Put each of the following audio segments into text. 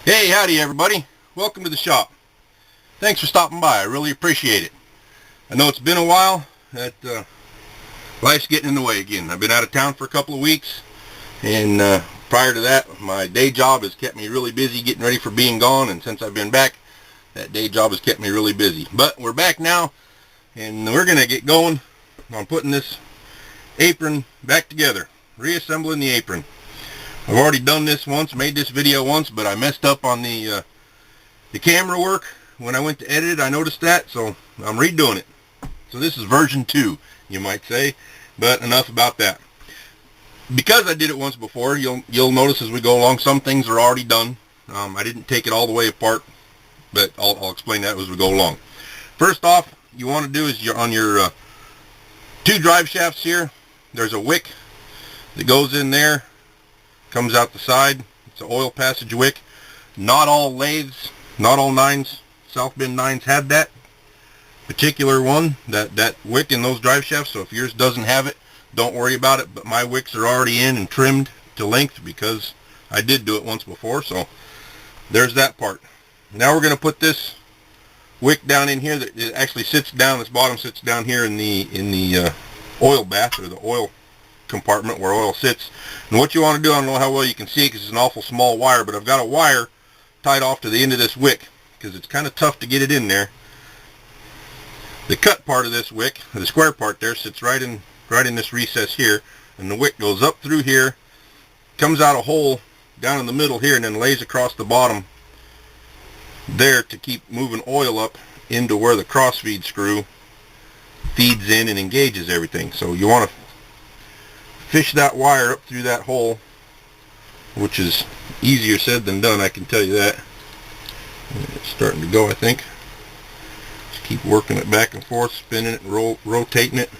Hey, howdy everybody. Welcome to the shop. Thanks for stopping by. I really appreciate it. I know it's been a while. That life's getting in the way again. I've been out of town for a couple of weeks, and prior to that, my day job has kept me really busy getting ready for being gone, and since I've been back, that day job has kept me really busy. But we're back now, and we're going to get going on putting this apron back together, reassembling the apron. I've already done this once, made this video once, but I messed up on the camera work. When I went to edit it, I noticed that, so I'm redoing it. So this is version 2, you might say, but enough about that. Because I did it once before, you'll notice as we go along, some things are already done. I didn't take it all the way apart, but I'll explain that as we go along. First off, you want to do is on your 2 drive shafts here, there's a wick that goes in there. Comes out the side. It's an oil passage wick. Not all lathes, not all 9s, Southbend 9s have that particular one, that wick in those drive shafts. So if yours doesn't have it, don't worry about it. But my wicks are already in and trimmed to length because I did do it once before. So there's that part. Now we're going to put this wick down in here. That it actually sits down. This bottom sits down here in the oil bath, or the oil compartment where oil sits. And what you want to do, I don't know how well you can see it because it's an awful small wire, but I've got a wire tied off to the end of this wick because it's kind of tough to get it in there. The cut part of this wick, the square part there, sits right in this recess here, and the wick goes up through here, comes out a hole down in the middle here, and then lays across the bottom there to keep moving oil up into where the crossfeed screw feeds in and engages everything. So you want to fish that wire up through that hole, which is easier said than done, I can tell you that. It's starting to go, I think. Just keep working it back and forth, spinning it, rotating it,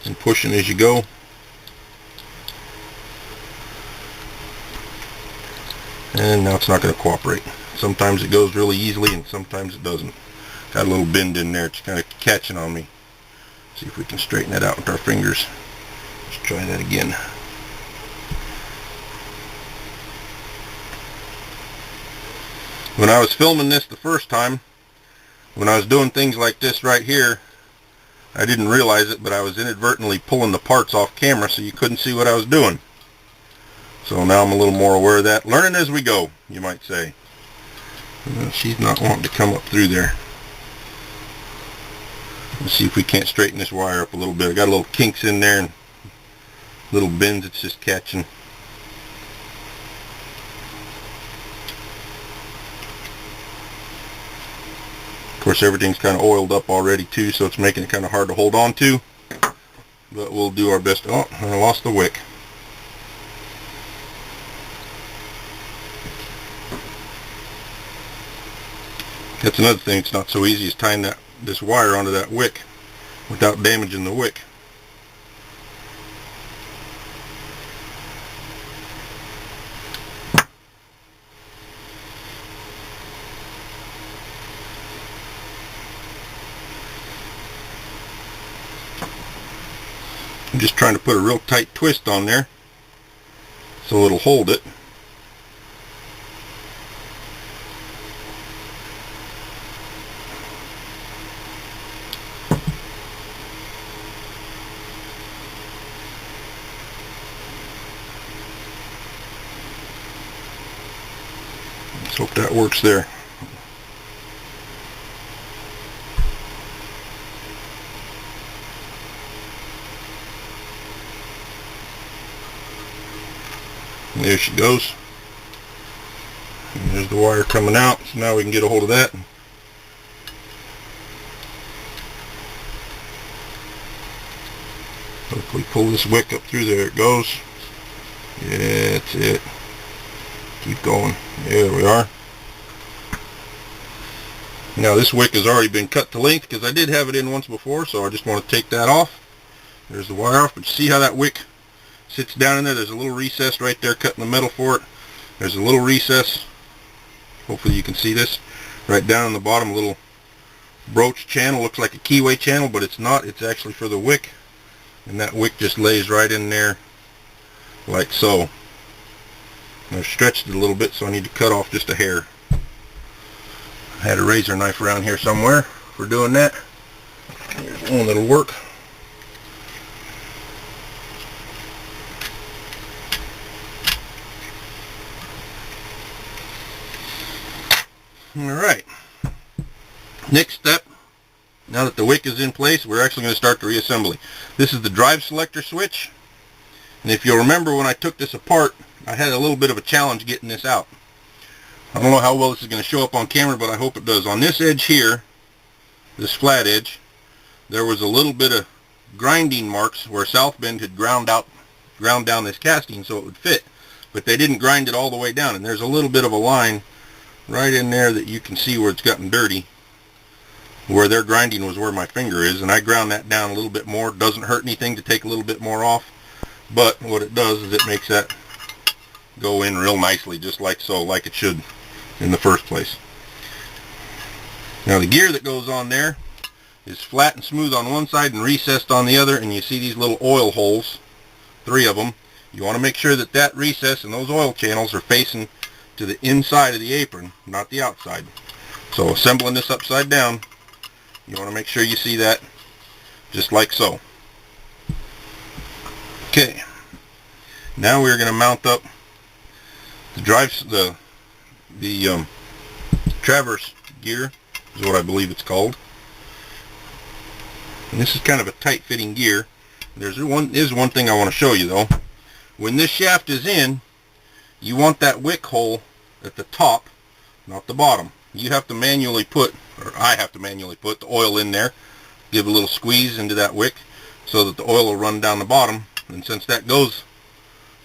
and pushing as you go. And now it's not going to cooperate. Sometimes it goes really easily and sometimes it doesn't. Got a little bend in there. It's kind of catching on me. See if we can straighten that out with our fingers. Let's try that again. When I was filming this the first time, when I was doing things like this right here, I didn't realize it, but I was inadvertently pulling the parts off camera so you couldn't see what I was doing. So now I'm a little more aware of that. Learning as we go, you might say. She's not wanting to come up through there. Let's see if we can't straighten this wire up a little bit. I got a little kinks in there and little bends it's just catching. Of course, everything's kind of oiled up already too, so it's making it kind of hard to hold on to, but we'll do our best. Oh, I lost the wick. That's another thing that's not so easy, is tying this wire onto that wick without damaging the wick. I'm just trying to put a real tight twist on there so it'll hold it. Let's hope that works there. And there she goes. And there's the wire coming out, so now we can get a hold of that. Hopefully pull this wick up through there. It goes. Yeah, that's it. Keep going. There we are. Now this wick has already been cut to length because I did have it in once before, so I just want to take that off. There's the wire off, but you see how that wick sits down in there? There's a little recess right there cutting the metal for it. There's a little recess, hopefully you can see this, right down in the bottom, a little broach channel. Looks like a keyway channel, but it's not. It's actually for the wick, and that wick just lays right in there like so. I've stretched it a little bit, so I need to cut off just a hair. I had a razor knife around here somewhere for doing that. Here's one that'll work. Alright, next step, now that the wick is in place, we're actually going to start the reassembly. This is the drive selector switch, and if you'll remember when I took this apart, I had a little bit of a challenge getting this out. I don't know how well this is going to show up on camera, but I hope it does. On this edge here, this flat edge, there was a little bit of grinding marks where Southbend had ground down this casting so it would fit, but they didn't grind it all the way down, and there's a little bit of a line right in there that you can see where it's gotten dirty. Where their grinding was where my finger is, and I ground that down a little bit more. It doesn't hurt anything to take a little bit more off, but what it does is it makes that go in real nicely, just like so, like it should in the first place. Now the gear that goes on there is flat and smooth on one side and recessed on the other, and you see these little oil holes, 3 of them. You want to make sure that that recess and those oil channels are facing to the inside of the apron, not the outside. So assembling this upside down, you want to make sure you see that just like so. Okay, now we're going to mount up the traverse gear is what I believe it's called. And this is kind of a tight fitting gear. There's one thing I want to show you though. When this shaft is in, you want that wick hole at the top, not the bottom. You have to manually put, or I have to manually put the oil in there, give a little squeeze into that wick so that the oil will run down the bottom. And since that goes,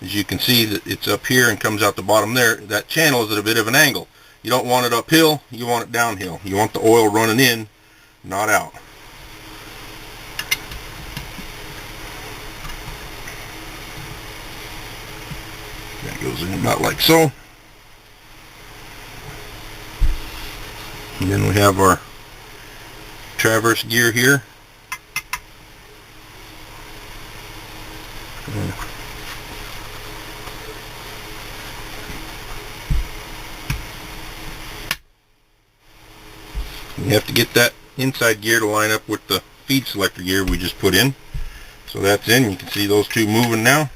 as you can see, that it's up here and comes out the bottom there, that channel is at a bit of an angle. You don't want it uphill, you want it downhill. You want the oil running in, not out. That goes in about like so. And then we have our traverse gear here. You have to get that inside gear to line up with the feed selector gear we just put in. So that's in. You can see those two moving now.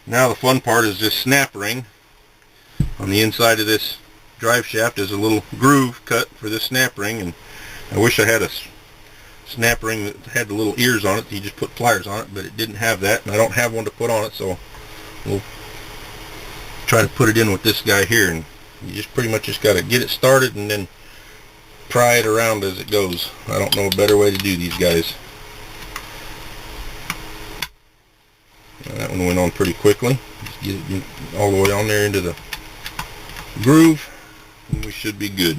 Now the fun part is this snap ring. On the inside of this drive shaft is a little groove cut for this snap ring, and I wish I had a snap ring that had the little ears on it. You just put pliers on it, but it didn't have that, and I don't have one to put on it, so we'll try to put it in with this guy here. And you just pretty much just got to get it started and then pry it around as it goes. I don't know a better way to do these guys. That one went on pretty quickly. Just get it all the way on there into the groove, and we should be good.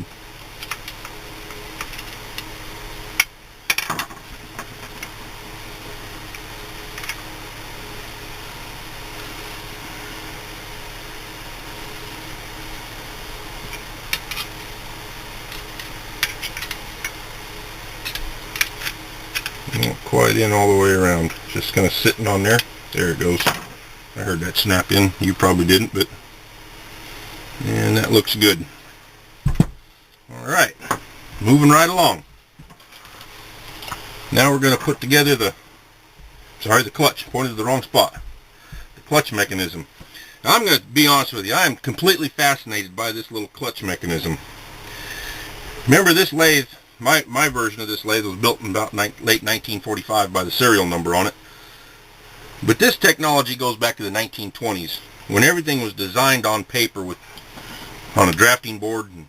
Not quite in all the way around, just kind of sitting on there. There it goes. I heard that snap in. You probably didn't, but and that looks good. Alright, moving right along. Now we're going to put together the clutch. Pointed to the wrong spot. The clutch mechanism. Now I'm going to be honest with you, I am completely fascinated by this little clutch mechanism. Remember this lathe, my version of this lathe was built in about late 1945 by the serial number on it. But this technology goes back to the 1920s, when everything was designed on paper on a drafting board and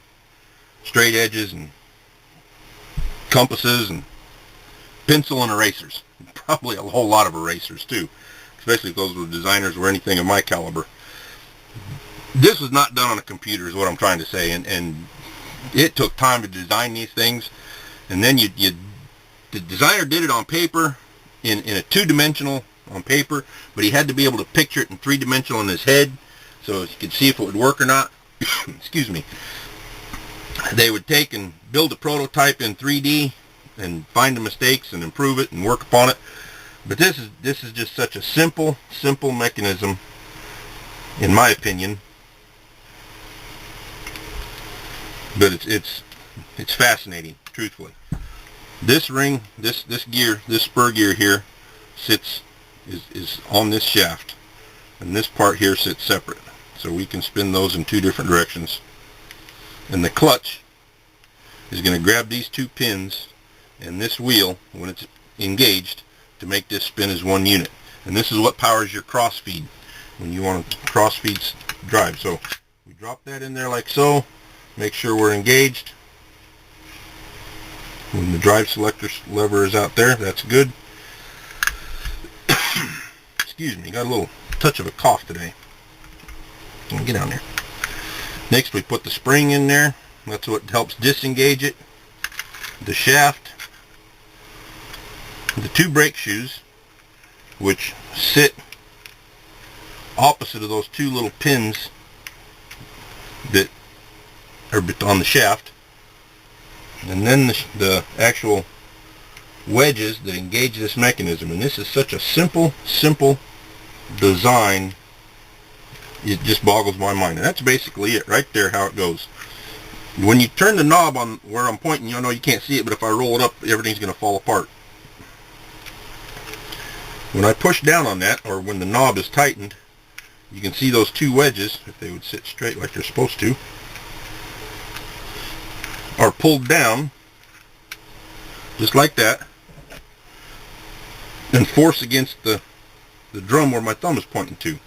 straight edges and compasses and pencil and erasers. Probably a whole lot of erasers too, especially if those were designers or anything of my caliber. This was not done on a computer is what I'm trying to say, and it took time to design these things, and then the designer did it on paper in a two-dimensional on paper, but he had to be able to picture it in three-dimensional in his head so he could see if it would work or not. Excuse me. They would take and build a prototype in 3D and find the mistakes and improve it and work upon it. But this is just such a simple mechanism, in my opinion, but it's fascinating, truthfully. This ring, this gear, this spur gear here is on this shaft, and this part here sits separate, so we can spin those in two different directions. And the clutch is going to grab these two pins and this wheel when it's engaged to make this spin as one unit. And this is what powers your crossfeed when you want to crossfeed drive. So we drop that in there like so, make sure we're engaged. When the drive selector lever is out there, that's good. Excuse me, got a little touch of a cough today. Let me get down there. Next we put the spring in there. That's what helps disengage it. The shaft. The two brake shoes, which sit opposite of those two little pins that are on the shaft. And then the actual wedges that engage this mechanism. And this is such a simple design, it just boggles my mind. And that's basically it right there, how it goes. When you turn the knob on where I'm pointing, you know you can't see it, but if I roll it up, everything's going to fall apart. When I push down on that, or when the knob is tightened, you can see those two wedges, if they would sit straight like they're supposed to, are pulled down just like that and force against the drum where my thumb is pointing to,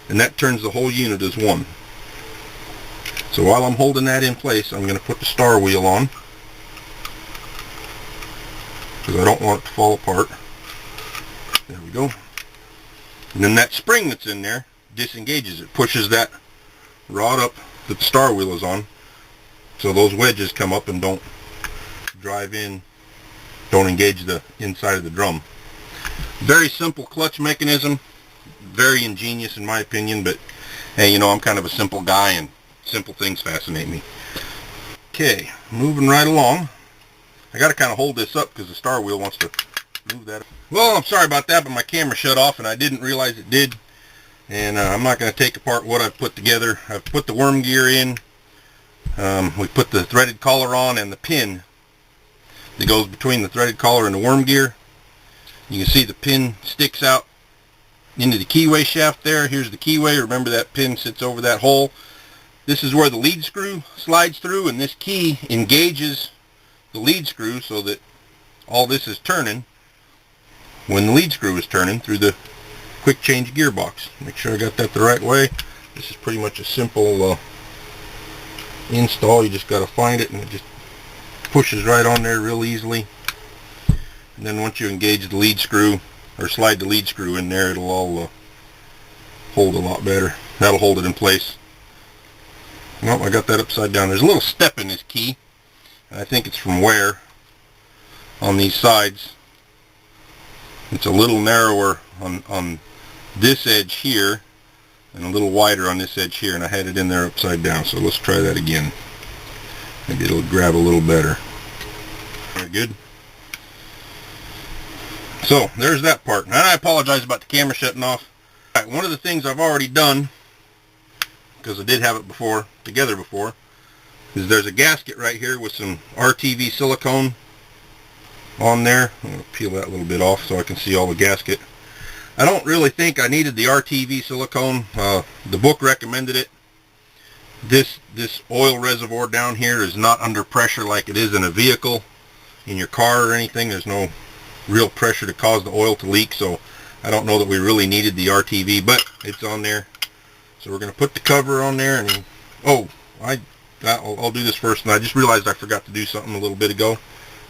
and that turns the whole unit as one. So while I'm holding that in place, I'm going to put the star wheel on because I don't want it to fall apart. There we go. And then that spring that's in there disengages it, pushes that rod up that the star wheel is on, so those wedges come up and don't drive in, don't engage the inside of the drum. Very simple clutch mechanism, very ingenious in my opinion, but hey, you know, I'm kind of a simple guy and simple things fascinate me. Okay, moving right along. I got to kind of hold this up because the star wheel wants to move that. Well, I'm sorry about that, but my camera shut off and I didn't realize it did. And I'm not going to take apart what I've put together. I've put the worm gear in. We put the threaded collar on and the pin that goes between the threaded collar and the worm gear. You can see the pin sticks out into the keyway shaft there. Here's the keyway. Remember that pin sits over that hole. This is where the lead screw slides through, and this key engages the lead screw so that all this is turning when the lead screw is turning through the quick change gearbox. Make sure I got that the right way. This is pretty much a simple install. You just got to find it and it just pushes right on there real easily. And then once you engage the lead screw or slide the lead screw in there, it'll all hold a lot better. That'll hold it in place. Well, I got that upside down. There's a little step in this key, and I think it's from wear on these sides. It's a little narrower on this edge here and a little wider on this edge here, and I had it in there upside down. So let's try that again. Maybe it'll grab a little better. Very good. So there's that part. And I apologize about the camera shutting off. All right, one of the things I've already done, because I did have it together before, is there's a gasket right here with some RTV silicone on there. I'm going to peel that a little bit off so I can see all the gasket. I don't really think I needed the RTV silicone. The book recommended it. This oil reservoir down here is not under pressure like it is in a vehicle, in your car or anything. There's no real pressure to cause the oil to leak, so I don't know that we really needed the RTV, but it's on there. So we're going to put the cover on there, and I'll do this first. And I just realized I forgot to do something a little bit ago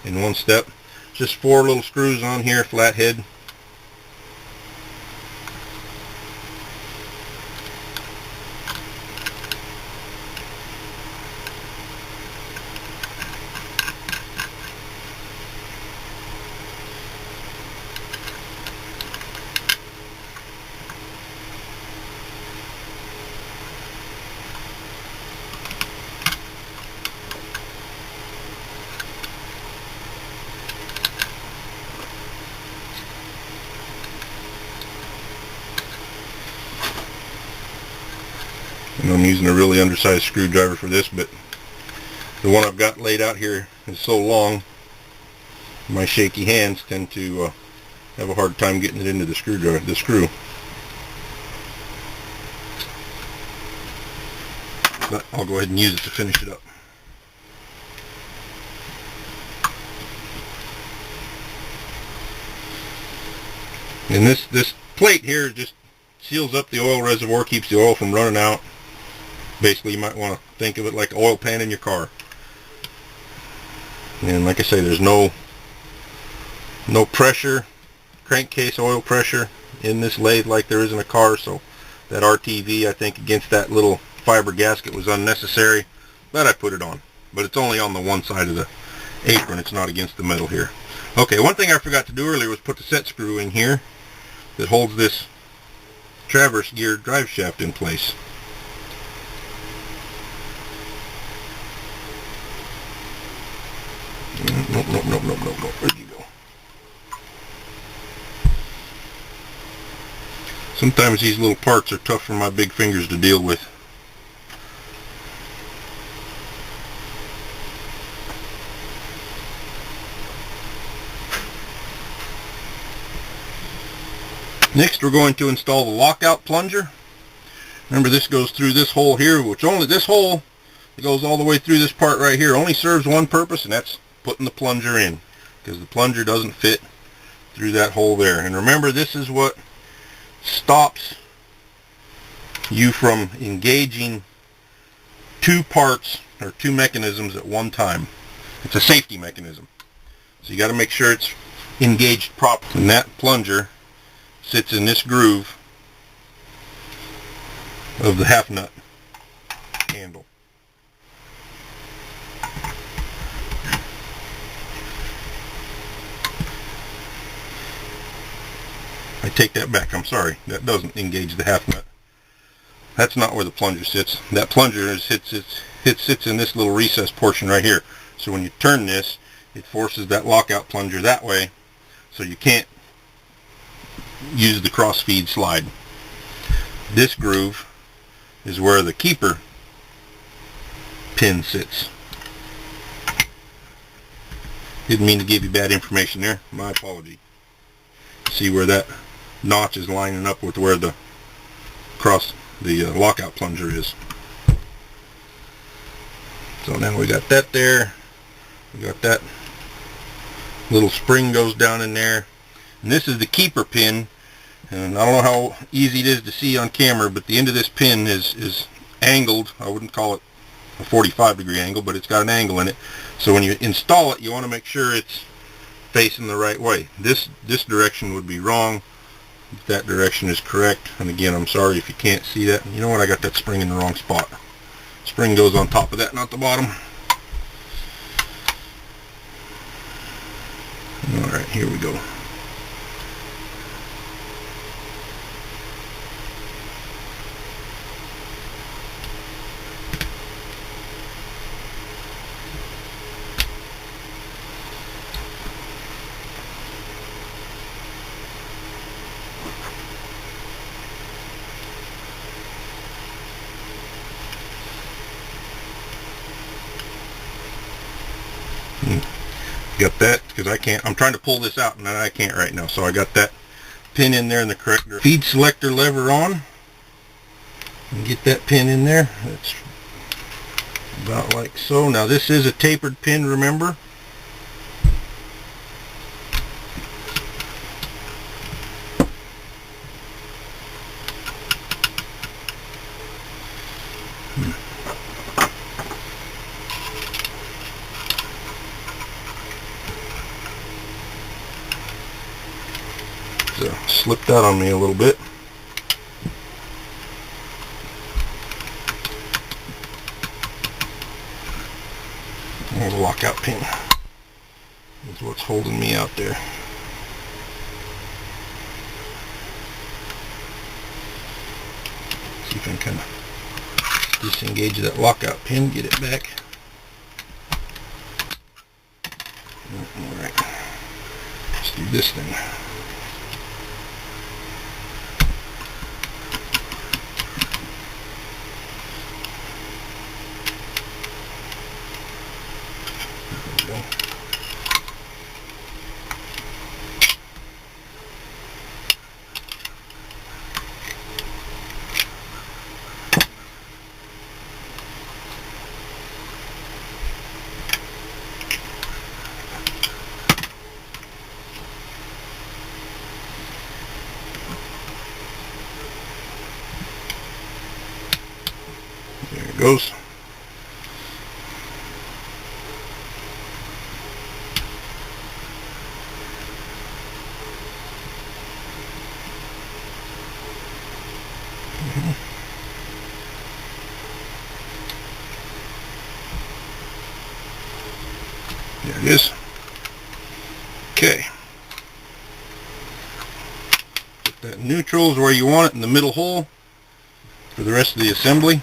in one step. Just 4 little screws on here, flathead. And I'm using a really undersized screwdriver for this, but The one I've got laid out here is so long, my shaky hands tend to have a hard time getting it into the screw. But I'll go ahead and use it to finish it up. And this plate here just seals up the oil reservoir, keeps the oil from running out. Basically, you might want to think of it like an oil pan in your car. And like I say, there's no pressure, crankcase oil pressure in this lathe like there is in a car, so that RTV, I think, against that little fiber gasket was unnecessary, but I put it on. But it's only on the one side of the apron, it's not against the metal here. Okay, one thing I forgot to do earlier was put the set screw in here that holds this traverse gear drive shaft in place. Nope. Where'd you go? Sometimes these little parts are tough for my big fingers to deal with. Next, we're going to install the lockout plunger. Remember, this goes through this hole here, which only this hole that goes all the way through this part right here only serves one purpose, and that's putting the plunger in, because the plunger doesn't fit through that hole there. And remember, this is what stops you from engaging two parts or two mechanisms at one time. It's a safety mechanism, so you got to make sure it's engaged properly. And that plunger sits in this groove of the half nut handle. I take that back, I'm sorry, that doesn't engage the half nut. That's not where the plunger sits. That plunger sits in this little recess portion right here. So when you turn this, it forces that lockout plunger that way, so you can't use the cross feed slide. This groove is where the keeper pin sits. Didn't mean to give you bad information there, my apology. See where that notch is lining up with where the lockout plunger is. So now we got that there. We got that little spring goes down in there. And this is the keeper pin. And I don't know how easy it is to see on camera, but the end of this pin is angled. I wouldn't call it a 45-degree angle, but it's got an angle in it. So when you install it, you want to make sure it's facing the right way. This direction would be wrong. That direction is correct. And again, I'm sorry if you can't see that. You know what? I got that spring in the wrong spot. Spring goes on top of that, not the bottom. Alright, here we go. Got that, because I can't, I'm trying to pull this out and I can't right now, so I got that pin in there in the correct direction. Feed selector lever on and get that pin in there. That's about like so. Now this is a tapered pin, remember. Slipped out on me a little bit. There's a lockout pin. That's what's holding me out there. See if I can kind of disengage that lockout pin, get it back. Alright, let's do this then. There it goes. There it is. Okay. Put that in neutral is where you want it, in the middle hole for the rest of the assembly.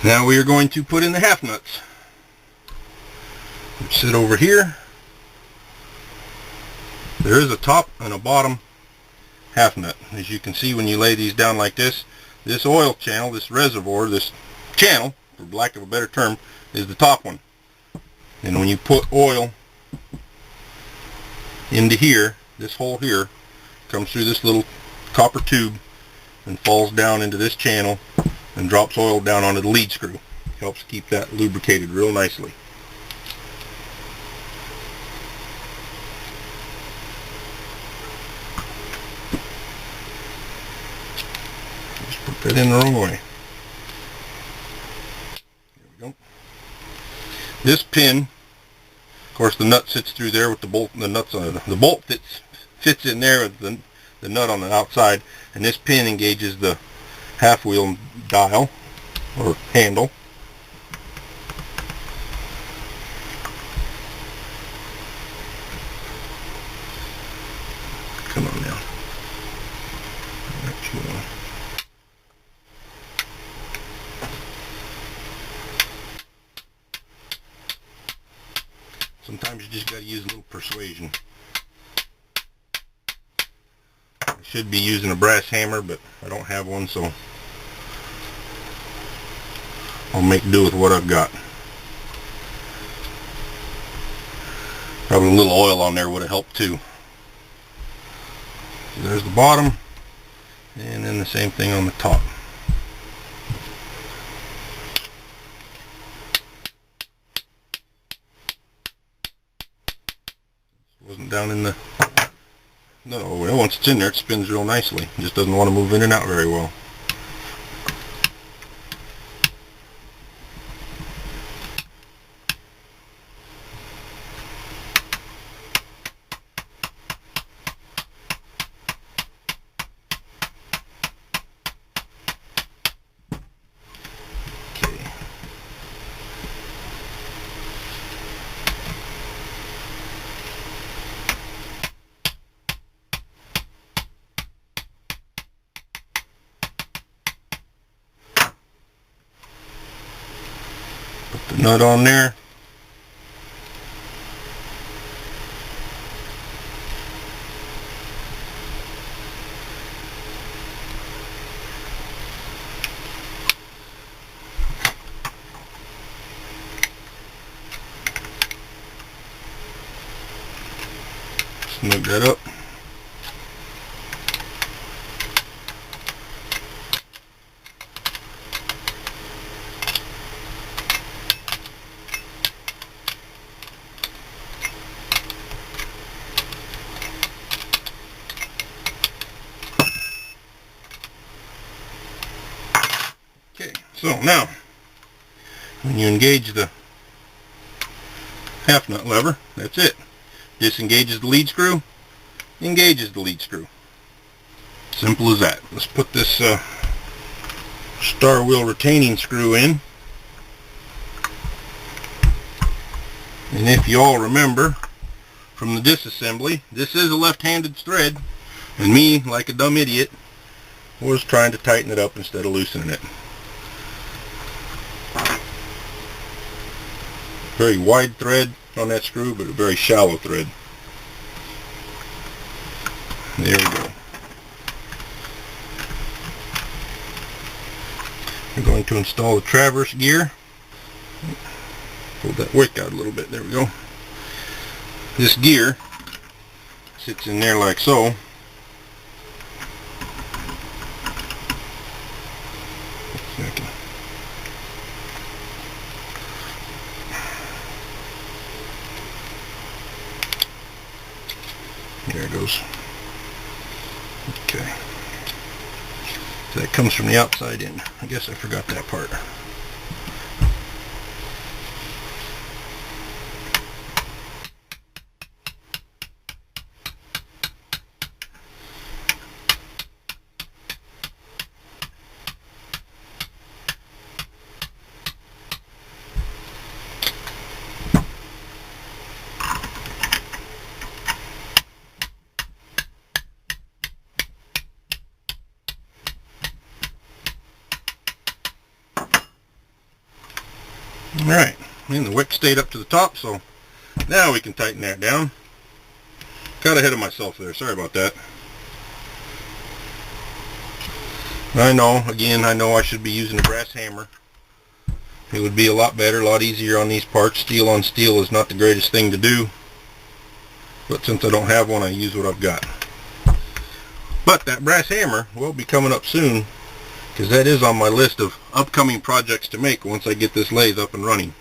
Now we are going to put in the half nuts. Sit over here. There is a top and a bottom half nut. As you can see when you lay these down like this, this oil channel, this reservoir, this channel, for lack of a better term, is the top one. And when you put oil into here, this hole here comes through this little copper tube and falls down into this channel and drops oil down onto the lead screw. Helps keep that lubricated real nicely. Just put that in the wrong way. There we go. This pin, of course, the nut sits through there with the bolt and the nuts on it. The bolt fits in there with the nut on the outside, and this pin engages the half wheel dial or handle. Come on now. Sometimes you just got to use a little persuasion. I should be using a brass hammer, but I don't have one, so I'll make do with what I've got. Probably a little oil on there would have helped too. So there's the bottom, and then the same thing on the top. Wasn't down in the... No, once it's in there, it spins real nicely. It just doesn't want to move in and out very well. Put the nut on there. Snug that up. Okay, so now when you engage the half nut lever, that's it. Disengages the lead screw, engages the lead screw. Simple as that. Let's put this star wheel retaining screw in. And if you all remember from the disassembly, this is a left-handed thread, and me, like a dumb idiot, was trying to tighten it up instead of loosening it. Very wide thread on that screw, but a very shallow thread. There we go. We're going to install the traverse gear. Pull that wick out a little bit. There we go. This gear sits in there like so. There it goes. Okay. So that comes from the outside in. I guess I forgot that part. Alright, and the wick stayed up to the top, so now we can tighten that down. Got ahead of myself there, sorry about that. I know I should be using a brass hammer. It would be a lot better, a lot easier on these parts. Steel on steel is not the greatest thing to do, but since I don't have one, I use what I've got. But that brass hammer will be coming up soon, because that is on my list of upcoming projects to make once I get this lathe up and running.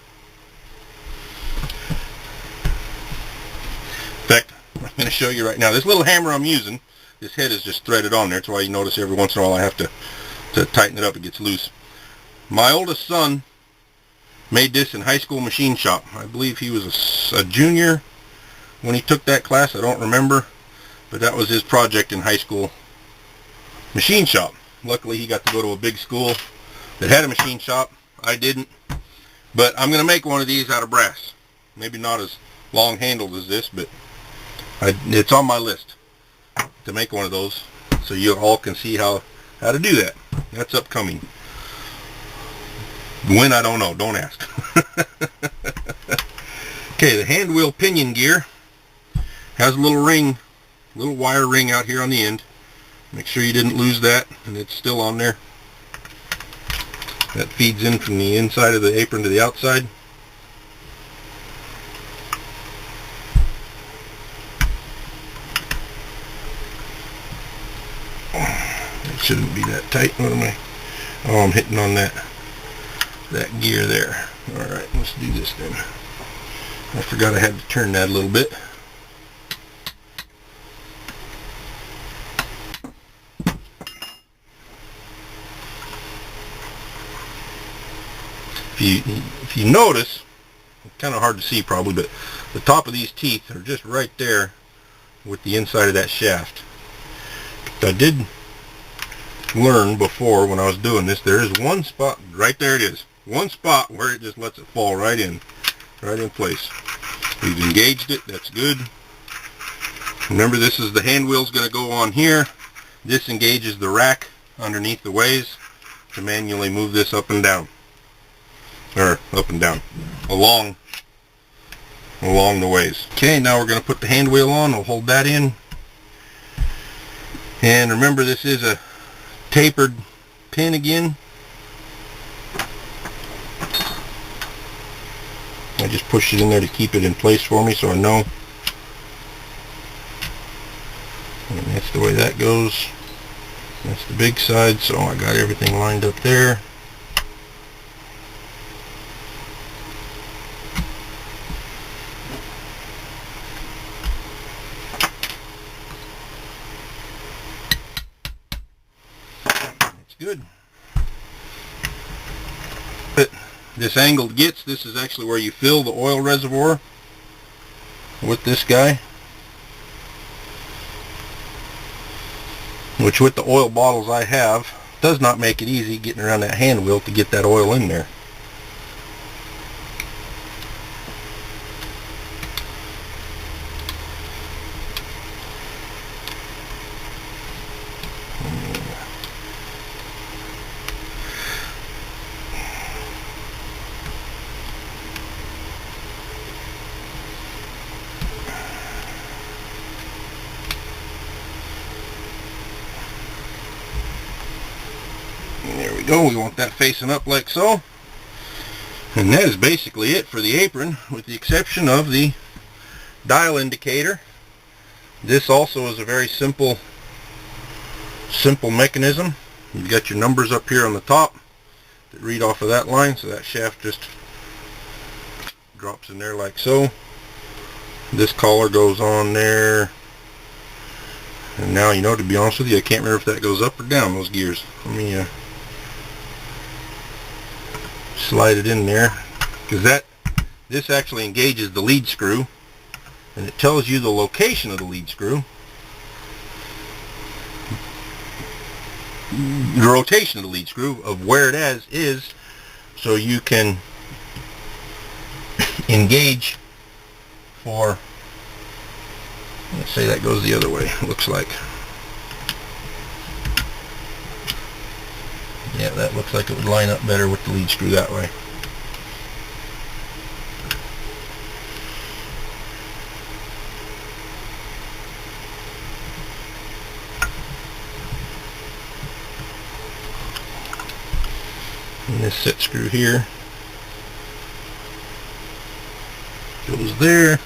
In fact, I'm going to show you right now. This little hammer I'm using, this head is just threaded on there. That's why you notice every once in a while I have to tighten it up. It gets loose. My oldest son made this in high school machine shop. I believe he was a junior when he took that class. I don't remember, but that was his project in high school machine shop. Luckily he got to go to a big school that had a machine shop. I didn't, but I'm going to make one of these out of brass. Maybe not as long handled as this, but it's on my list to make one of those, so you all can see how to do that. That's upcoming. When, I don't know, don't ask. Okay, the Handwheel pinion gear has a little ring, little wire ring out here on the end. Make sure you didn't lose that, and it's still on there. That feeds in from the inside of the apron to the outside. It shouldn't be that tight. What am I? Oh, I'm hitting on that gear there. Alright, let's do this then. I forgot I had to turn that a little bit. If you notice, it's kind of hard to see probably, but the top of these teeth are just right there with the inside of that shaft. I did learn before when I was doing this, there is one spot, right there it is, one spot where it just lets it fall right in place. We've engaged it, that's good. Remember, this is the hand wheel's going to go on here. This engages the rack underneath the ways to manually move this up and down. Or up and down. Along the ways. Okay, now we're going to put the hand wheel on. We'll hold that in. And remember, this is a tapered pin again. I just pushed it in there to keep it in place for me so I know. And that's the way that goes. That's the big side, so I got everything lined up there. That's good. But this angled gets, this is actually where you fill the oil reservoir with this guy. Which with the oil bottles I have, does not make it easy getting around that hand wheel to get that oil in there. There we go. We want that facing up like so. And that is basically it for the apron, with the exception of the dial indicator. This also is a very simple mechanism. You've got your numbers up here on the top that read off of that line, so that shaft just drops in there like so. This collar goes on there. And now, you know, to be honest with you, I can't remember if that goes up or down, those gears. Let me slide it in there, because this actually engages the lead screw, and it tells you the location of the lead screw, the rotation of the lead screw of where it is, so you can engage for, let's say that goes the other way, it looks like. Yeah, that looks like it would line up better with the lead screw that way. And this set screw here goes there.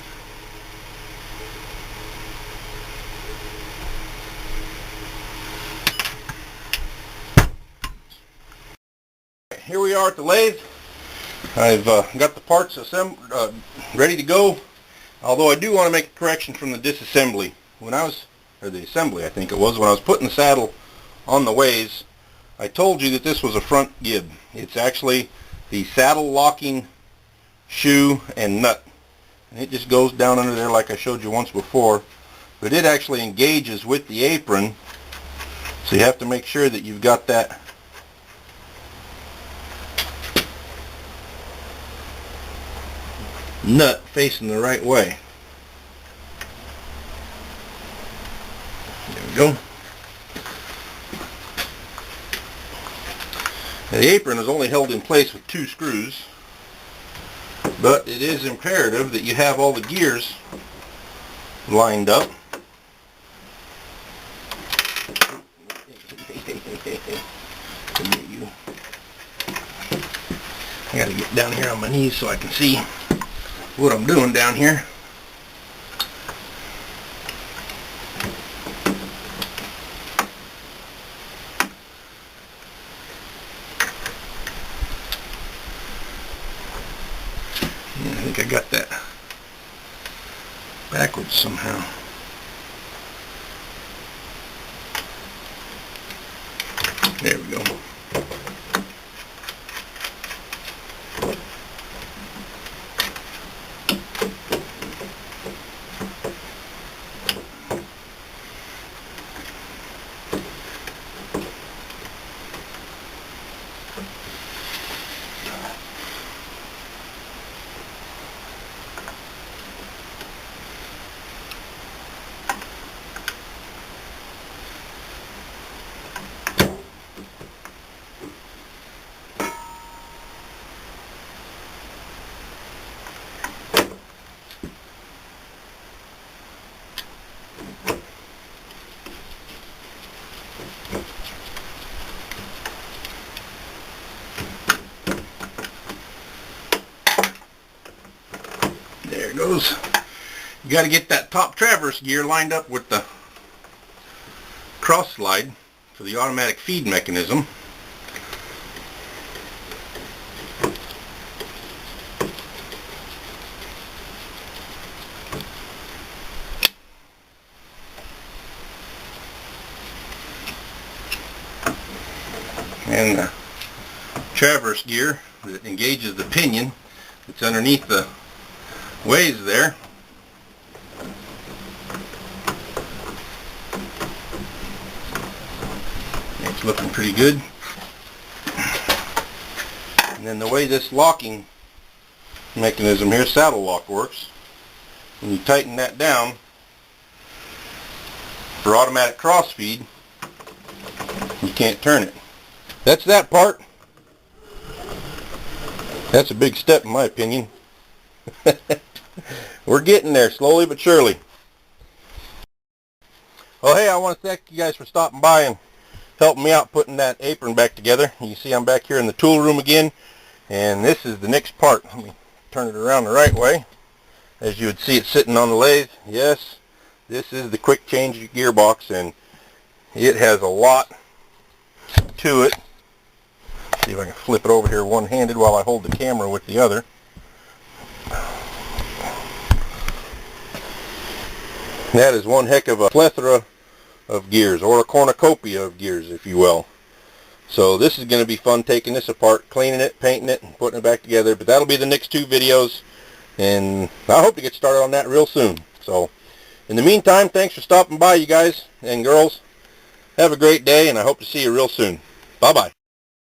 Here we are at the lathe. I've got the parts ready to go, although I do want to make a correction from the disassembly. Or the assembly I think it was, when I was putting the saddle on the ways, I told you that this was a front gib. It's actually the saddle locking shoe and nut. And it just goes down under there like I showed you once before. But it actually engages with the apron, so you have to make sure that you've got that nut facing the right way. There we go. Now, the apron is only held in place with 2 screws, but it is imperative that you have all the gears lined up. I gotta get down here on my knees so I can see what I'm doing down here. Yeah, I think I got that backwards somehow. There we go. There it goes. You got to get that top traverse gear lined up with the cross slide for the automatic feed mechanism. And the traverse gear that engages the pinion that's underneath the ways there. It's looking pretty good. And then the way this locking mechanism here, saddle lock, works, when you tighten that down for automatic cross feed, you can't turn it. That's that part. That's a big step in my opinion. We're getting there slowly but surely. Well, hey, I want to thank you guys for stopping by and helping me out putting that apron back together. You see I'm back here in the tool room again, and this is the next part. Let me turn it around the right way. As you would see it sitting on the lathe, yes, this is the quick change gearbox, and it has a lot to it. See if I can flip it over here one-handed while I hold the camera with the other. That is one heck of a plethora of gears, or a cornucopia of gears, if you will. So this is going to be fun, taking this apart, cleaning it, painting it, and putting it back together. But that'll be the next 2 videos, and I hope to get started on that real soon. So in the meantime, thanks for stopping by, you guys and girls. Have a great day, and I hope to see you real soon. Bye-bye.